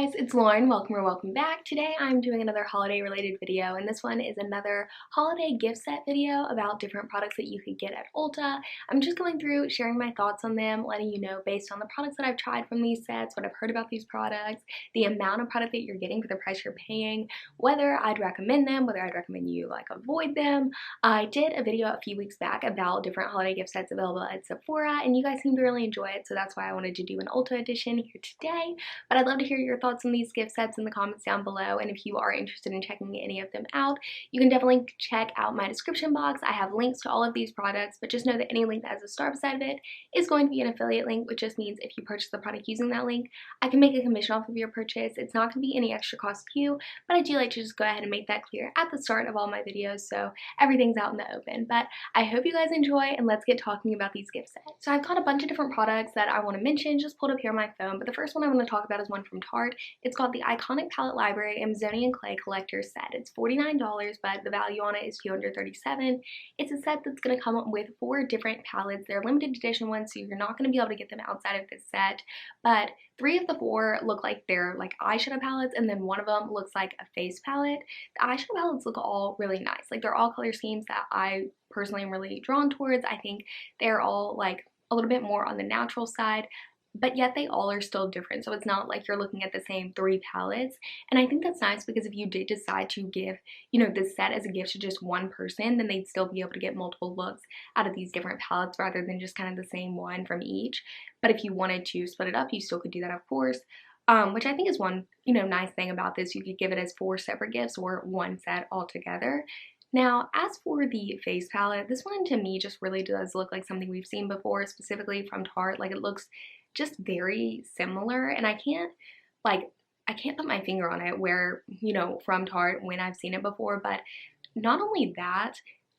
guys, it's Lauren. Welcome or welcome back. Today I'm doing another holiday related video, and this one is another holiday gift set video about different products that you could get at Ulta. I'm just going through sharing my thoughts on them, letting you know based on the products that I've tried from these sets, what I've heard about these products, the amount of product that you're getting for the price you're paying, whether I'd recommend them, whether I'd recommend you avoid them. I did a video a few weeks back about different holiday gift sets available at Sephora, and you guys seem to really enjoy it, so that's why I wanted to do an Ulta edition here today. But I'd love to hear your thoughts on these gift sets in the comments down below, and if you are interested in checking any of them out, you can definitely check out my description box. I have links to all of these products, but just know that any link that has a star beside of it is going to be an affiliate link, which just means if you purchase the product using that link, I can make a commission off of your purchase. It's not going to be any extra cost to you, but I do like to just go ahead and make that clear at the start of all my videos so everything's out in the open. But I hope you guys enjoy, and let's get talking about these gift sets. So I've got a bunch of different products that I want to mention just pulled up here on my phone, but the first one I want to talk about is one from Tarte. It's called the Iconic Palette Library Amazonian Clay Collector Set. It's $49, but the value on it is $237. It's a set that's going to come with 4 different palettes. They're limited edition ones, so you're not going to be able to get them outside of this set, but 3 of the 4 look like they're eyeshadow palettes, and then one of them looks like a face palette. The eyeshadow palettes look all really nice. They're all color schemes that I personally am really drawn towards. I think they're all a little bit more on the natural side, but yet they all are still different, so it's not like you're looking at the same 3 palettes. And I think that's nice because if you did decide to give, this set as a gift to just one person, then they'd still be able to get multiple looks out of these different palettes rather than just kind of the same one from each. But if you wanted to split it up, you still could do that, of course. Which I think is one, nice thing about this. You could give it as 4 separate gifts or one set altogether. Now, as for the face palette, this one to me just really does look like something we've seen before, specifically from Tarte. It looks just very similar, and I can't put my finger on it where, from Tarte when I've seen it before. But not only that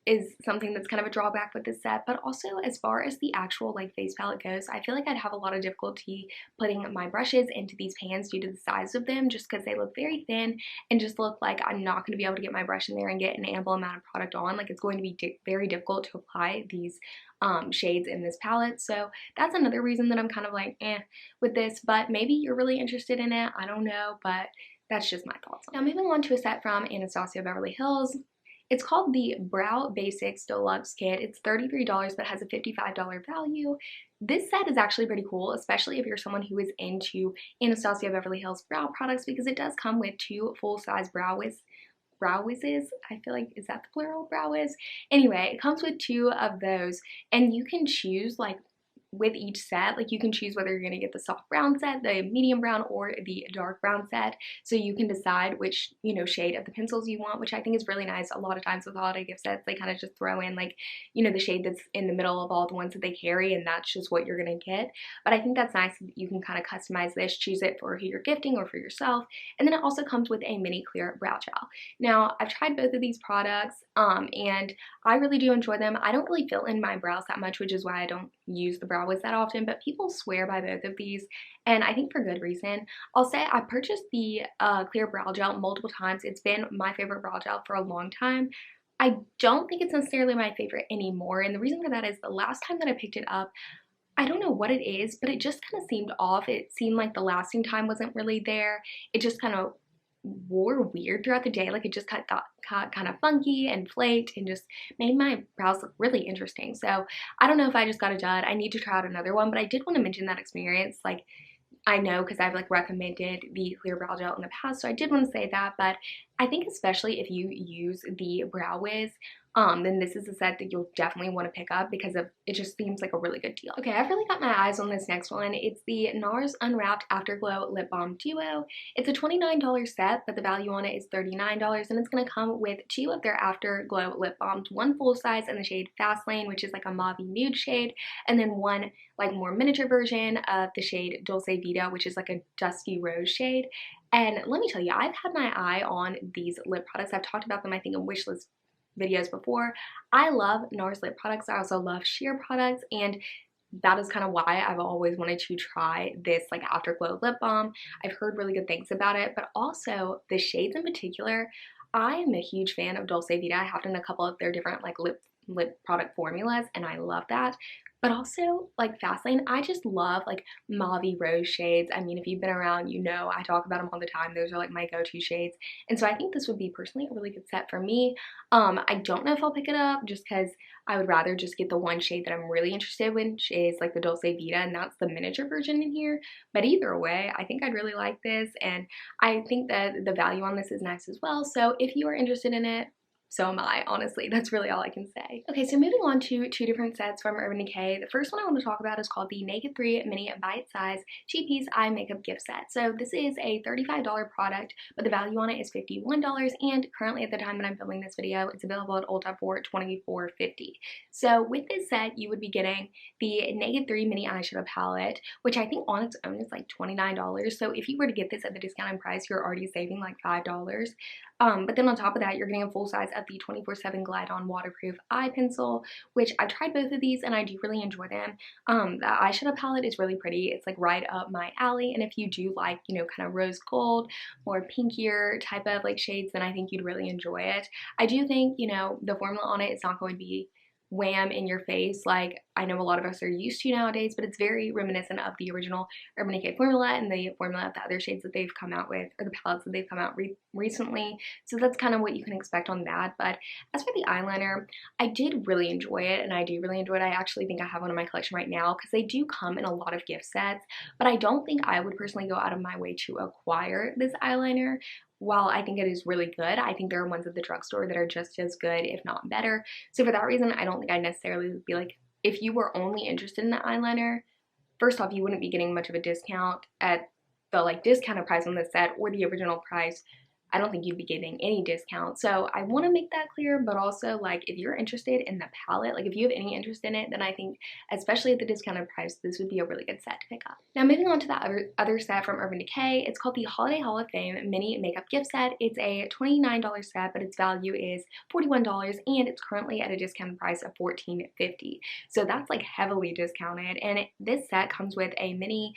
is something that's kind of a drawback with this set, but also as far as the actual face palette goes, I feel like I'd have a lot of difficulty putting my brushes into these pans due to the size of them, just because they look very thin and just look like I'm not going to be able to get my brush in there and get an ample amount of product on. It's going to be very difficult to apply these shades in this palette. So that's another reason that I'm kind of with this, but maybe you're really interested in it. I don't know, but that's just my thoughts. Now moving on to a set from Anastasia Beverly Hills. It's called the Brow Basics Deluxe Kit. It's $33 but has a $55 value. This set is actually pretty cool, especially if you're someone who is into Anastasia Beverly Hills brow products, because it does come with 2 full-size brow wizzes. I feel like, is that the plural? Brow wiz? Anyway, it comes with 2 of those, and you can choose with each set, you can choose whether you're going to get the soft brown set, the medium brown, or the dark brown set. So you can decide which, shade of the pencils you want, which I think is really nice. A lot of times with holiday gift sets, they kind of just throw in the shade that's in the middle of all the ones that they carry, and that's just what you're going to get. But I think that's nice that you can kind of customize this, choose it for who you're gifting or for yourself. And then it also comes with a mini clear brow gel. Now, I've tried both of these products, and I really do enjoy them. I don't really fill in my brows that much, which is why I don't use the brow wiz that often, but people swear by both of these, and I think for good reason. I'll say I purchased the clear brow gel multiple times. It's been my favorite brow gel for a long time. I don't think it's necessarily my favorite anymore, and the reason for that is the last time that I picked it up, I don't know what it is, but it just kind of seemed off. It seemed like the lasting time wasn't really there. It just kind of wore weird throughout the day. It just got kind of funky and flaked and just made my brows look really interesting. So I don't know if I just got a dud. I need to try out another one, but I did want to mention that experience. I know because I've recommended the clear brow gel in the past, so I did want to say that. But I think especially if you use the brow wiz, then this is a set that you'll definitely want to pick up because it just seems like a really good deal. Okay, I've really got my eyes on this next one. It's the Nars Unwrapped Afterglow Lip Balm Duo. It's a $29 set, but the value on it is $39, and it's going to come with 2 of their Afterglow lip balms, one full size in the shade Fast Lane, which is a mauve nude shade, and then one more miniature version of the shade Dulce Vita, which is a dusky rose shade. And let me tell you, I've had my eye on these lip products. I've talked about them, I think, in wishlist videos before. I love Nars lip products. I also love sheer products, and that is kind of why I've always wanted to try this Afterglow lip balm. I've heard really good things about it, but also the shades in particular. I am a huge fan of Dulce Vita. I have done a couple of their different lip product formulas, and I love that. but also like Fastlane. I just love like mauve rose shades. I mean, if you've been around, you know I talk about them all the time. Those are like my go-to shades. And so I think this would be personally a really good set for me. I don't know if I'll pick it up just because I would rather just get the one shade that I'm really interested in, which is like the Dulce Vita, and that's the miniature version in here. But either way, I think I'd really like this, and I think that the value on this is nice as well. So if you are interested in it, so am I, honestly. That's really all I can say. Okay, so moving on to two different sets from Urban Decay. The first one I want to talk about is called the Naked 3 Mini Bite Size Cheapies Eye Makeup Gift Set. So this is a $35 product, but the value on it is $51, and currently at the time that I'm filming this video, it's available at Ulta for $24.50. So with this set, you would be getting the Naked 3 Mini Eyeshadow Palette, which I think on its own is like $29. So if you were to get this at the discounted price, you're already saving like $5. But then on top of that, you're getting a full size of the 24/7 Glide On Waterproof Eye Pencil, which I've tried both of these and I do really enjoy them. The eyeshadow palette is really pretty. It's like right up my alley, and if you do like, you know, kind of rose gold, more pinkier type of like shades, then I think you'd really enjoy it. I do think, you know, the formula on it is not going to be wham in your face like I know a lot of us are used to nowadays, but it's very reminiscent of the original Urban Decay formula and the formula of the other shades that they've come out with, or the palettes that they've come out recently. So that's kind of what you can expect on that. But as for the eyeliner, I did really enjoy it, and I do really enjoy it. I actually think I have one in my collection right now because they do come in a lot of gift sets, but I don't think I would personally go out of my way to acquire this eyeliner. While I think it is really good, I think there are ones at the drugstore that are just as good, if not better. So for that reason, I don't think I'd necessarily be like, if you were only interested in the eyeliner, first off, you wouldn't be getting much of a discount at the like discounted price on this set or the original price. I don't think you'd be getting any discount. So I want to make that clear, but also like if you're interested in the palette, like if you have any interest in it, then I think especially at the discounted price, this would be a really good set to pick up. Now moving on to the other set from Urban Decay, it's called the Holiday Hall of Fame Mini Makeup Gift Set. It's a $29 set, but its value is $41, and it's currently at a discounted price of $14.50. So that's like heavily discounted, and this set comes with a mini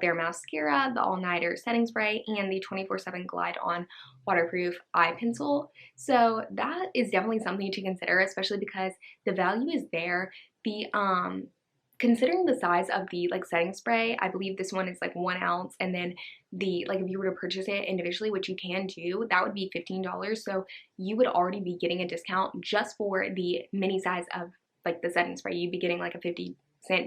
their mascara, the all-nighter setting spray, and the 24/7 Glide On Waterproof Eye Pencil. So that is definitely something to consider, especially because the value is there. The considering the size of the like setting spray, I believe this one is like 1 ounce, and then the like if you were to purchase it individually, which you can do, that would be $15. So you would already be getting a discount just for the mini size of like the setting spray. You'd be getting like a 50%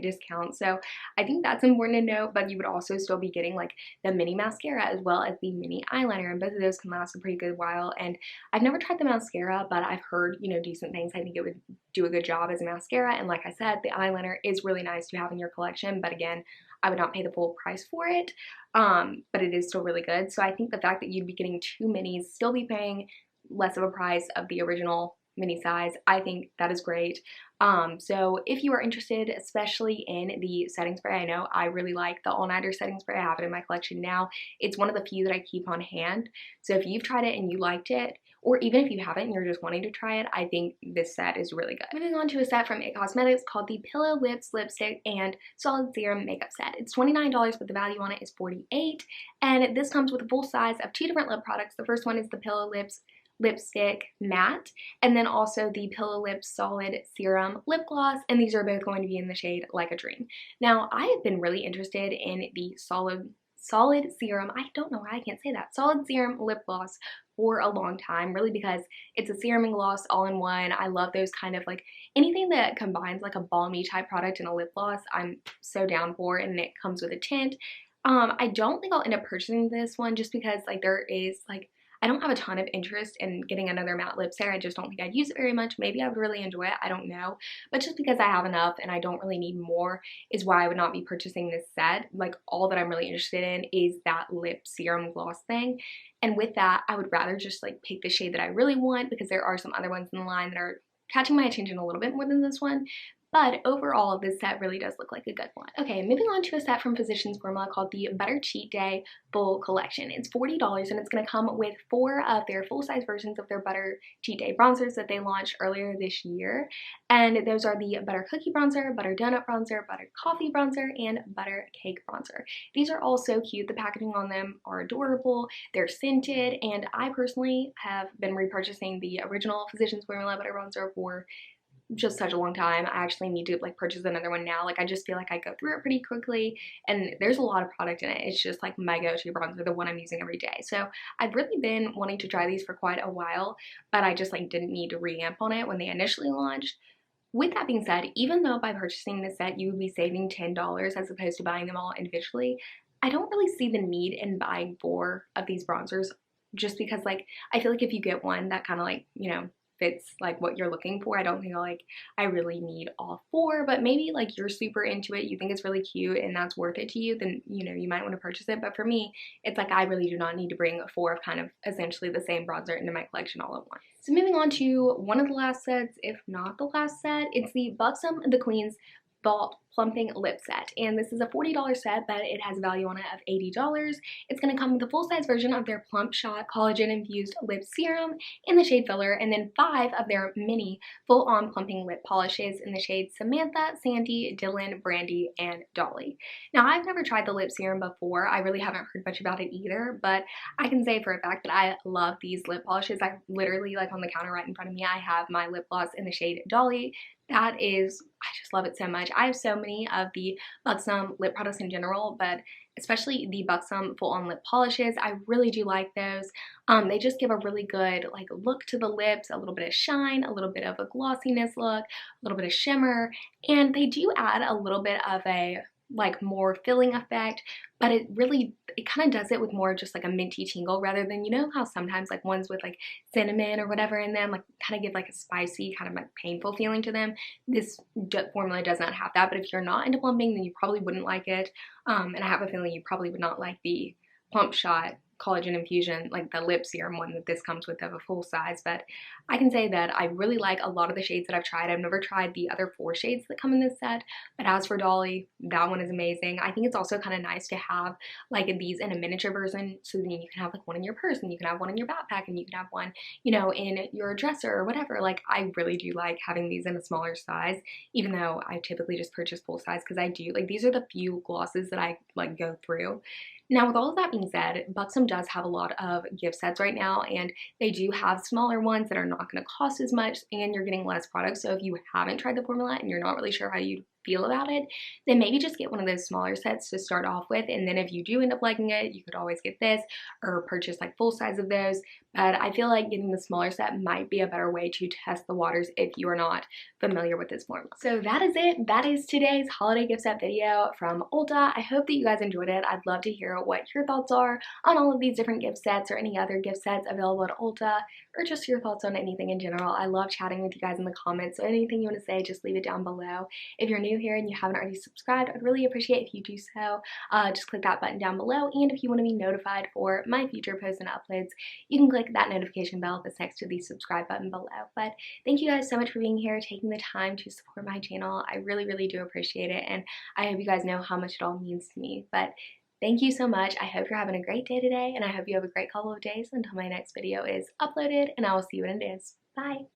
discount. So I think that's important to note, but you would also still be getting like the mini mascara as well as the mini eyeliner, and both of those can last a pretty good while. And I've never tried the mascara, but I've heard, you know, decent things. I think it would do a good job as a mascara, and like I said, the eyeliner is really nice to have in your collection, but again, I would not pay the full price for it, but it is still really good. So I think the fact that you'd be getting two minis, still be paying less of a price of the original mini size, I think that is great. So if you are interested, especially in the setting spray, I know I really like the all-nighter setting spray. I have it in my collection now. It's one of the few that I keep on hand. So if you've tried it and you liked it, or even if you haven't and you're just wanting to try it, I think this set is really good. Moving on to a set from It Cosmetics called the Pillow Lips Lipstick and Solid Serum Makeup Set. It's $29, but the value on it is $48, and this comes with a full size of two different lip products. The first one is the Pillow Lips Lipstick Matte, and then also the Pillow Lips Solid Serum Lip Gloss, and these are both going to be in the shade Like a Dream. Now, I have been really interested in the solid serum, I don't know why I can't say that, solid serum lip gloss for a long time, really, because it's a serum and gloss all in one. I love those kind of like anything that combines like a balmy type product and a lip gloss, I'm so down for, and it comes with a tint. I don't think I'll end up purchasing this one just because like there is like, I don't have a ton of interest in getting another matte lip set. I just don't think I'd use it very much. Maybe I would really enjoy it, I don't know. But just because I have enough and I don't really need more is why I would not be purchasing this set. Like all that I'm really interested in is that lip serum gloss thing. And with that, I would rather just like pick the shade that I really want, because there are some other ones in the line that are catching my attention a little bit more than this one. But overall, this set really does look like a good one. Okay, moving on to a set from Physicians Formula called the Butter Cheat Day Full Collection. It's $40, and it's going to come with 4 of their full-size versions of their Butter Cheat Day bronzers that they launched earlier this year. And those are the Butter Cookie Bronzer, Butter Donut Bronzer, Butter Coffee Bronzer, and Butter Cake Bronzer. These are all so cute. The packaging on them are adorable. They're scented, and I personally have been repurchasing the original Physicians Formula Butter Bronzer for just such a long time. I actually need to like purchase another one now. Like I just feel like I go through it pretty quickly and there's a lot of product in it. It's just like my go-to bronzer, the one I'm using every day. So I've really been wanting to try these for quite a while, but I just like didn't need to reamp on it when they initially launched. With that being said, even though by purchasing this set you would be saving $10 as opposed to buying them all individually, I don't really see the need in buying 4 of these bronzers, just because like I feel like if you get one that kind of like, you know, fits like what you're looking for, I don't think like I really need all 4, but maybe like you're super into it, you think it's really cute and that's worth it to you, then you know you might want to purchase it. But for me, it's like I really do not need to bring 4 of kind of essentially the same bronzer into my collection all at once. So moving on to one of the last sets, if not the last set, it's the Buxom The Queen's Plumping lip set, and this is a $40 set, but it has a value on it of $80. It's going to come with a full-size version of their Plump Shot collagen infused lip serum in the shade Filler, and then 5 of their mini full-on plumping lip polishes in the shades Samantha, Sandy, Dylan, Brandy, and Dolly. Now I've never tried the lip serum before. I really haven't heard much about it either, but I can say for a fact that I love these lip polishes. I literally, like on the counter right in front of me, I have my lip gloss in the shade Dolly. That is, I just love it so much. I have so many of the Buxom lip products in general, but especially the Buxom full-on lip polishes, I really do like those. They just give a really good like look to the lips, a little bit of shine, a little bit of a glossiness look, a little bit of shimmer, and they do add a little bit of a like more filling effect, but it kind of does it with more just like a minty tingle rather than, you know how sometimes like ones with like cinnamon or whatever in them like kind of give like a spicy kind of like painful feeling to them. This formula does not have that, but if you're not into plumping then you probably wouldn't like it, and I have a feeling you probably would not like the Plump Shot collagen infusion, like the lip serum one that this comes with of a full size. But I can say that I really like a lot of the shades that I've tried. I've never tried the other 4 shades that come in this set, but as for Dolly, that one is amazing. I think it's also kind of nice to have like these in a miniature version, so then you can have like one in your purse and you can have one in your backpack and you can have one, you know, in your dresser or whatever. Like I really do like having these in a smaller size, even though I typically just purchase full size because I do like, these are the few glosses that I like go through. Now, with all of that being said, Buxom does have a lot of gift sets right now, and they do have smaller ones that are not going to cost as much, and you're getting less products. So if you haven't tried the formula and you're not really sure how you feel about it, then maybe just get one of those smaller sets to start off with, and then if you do end up liking it, you could always get this or purchase like full size of those. But I feel like getting the smaller set might be a better way to test the waters if you are not familiar with this formula. So that is it. That is today's holiday gift set video from Ulta. I hope that you guys enjoyed it. I'd love to hear what your thoughts are on all of these different gift sets or any other gift sets available at Ulta, or just your thoughts on anything in general. I love chatting with you guys in the comments, so anything you want to say, just leave it down below. If you're new here and you haven't already subscribed, I'd really appreciate if you do so. Just click that button down below, and if you want to be notified for my future posts and uploads, you can click that notification bell that's next to the subscribe button below. But thank you guys so much for being here, taking the time to support my channel. I really do appreciate it, and I hope you guys know how much it all means to me. But thank you so much. I hope you're having a great day today, and I hope you have a great couple of days until my next video is uploaded, and I will see you when it is. Bye!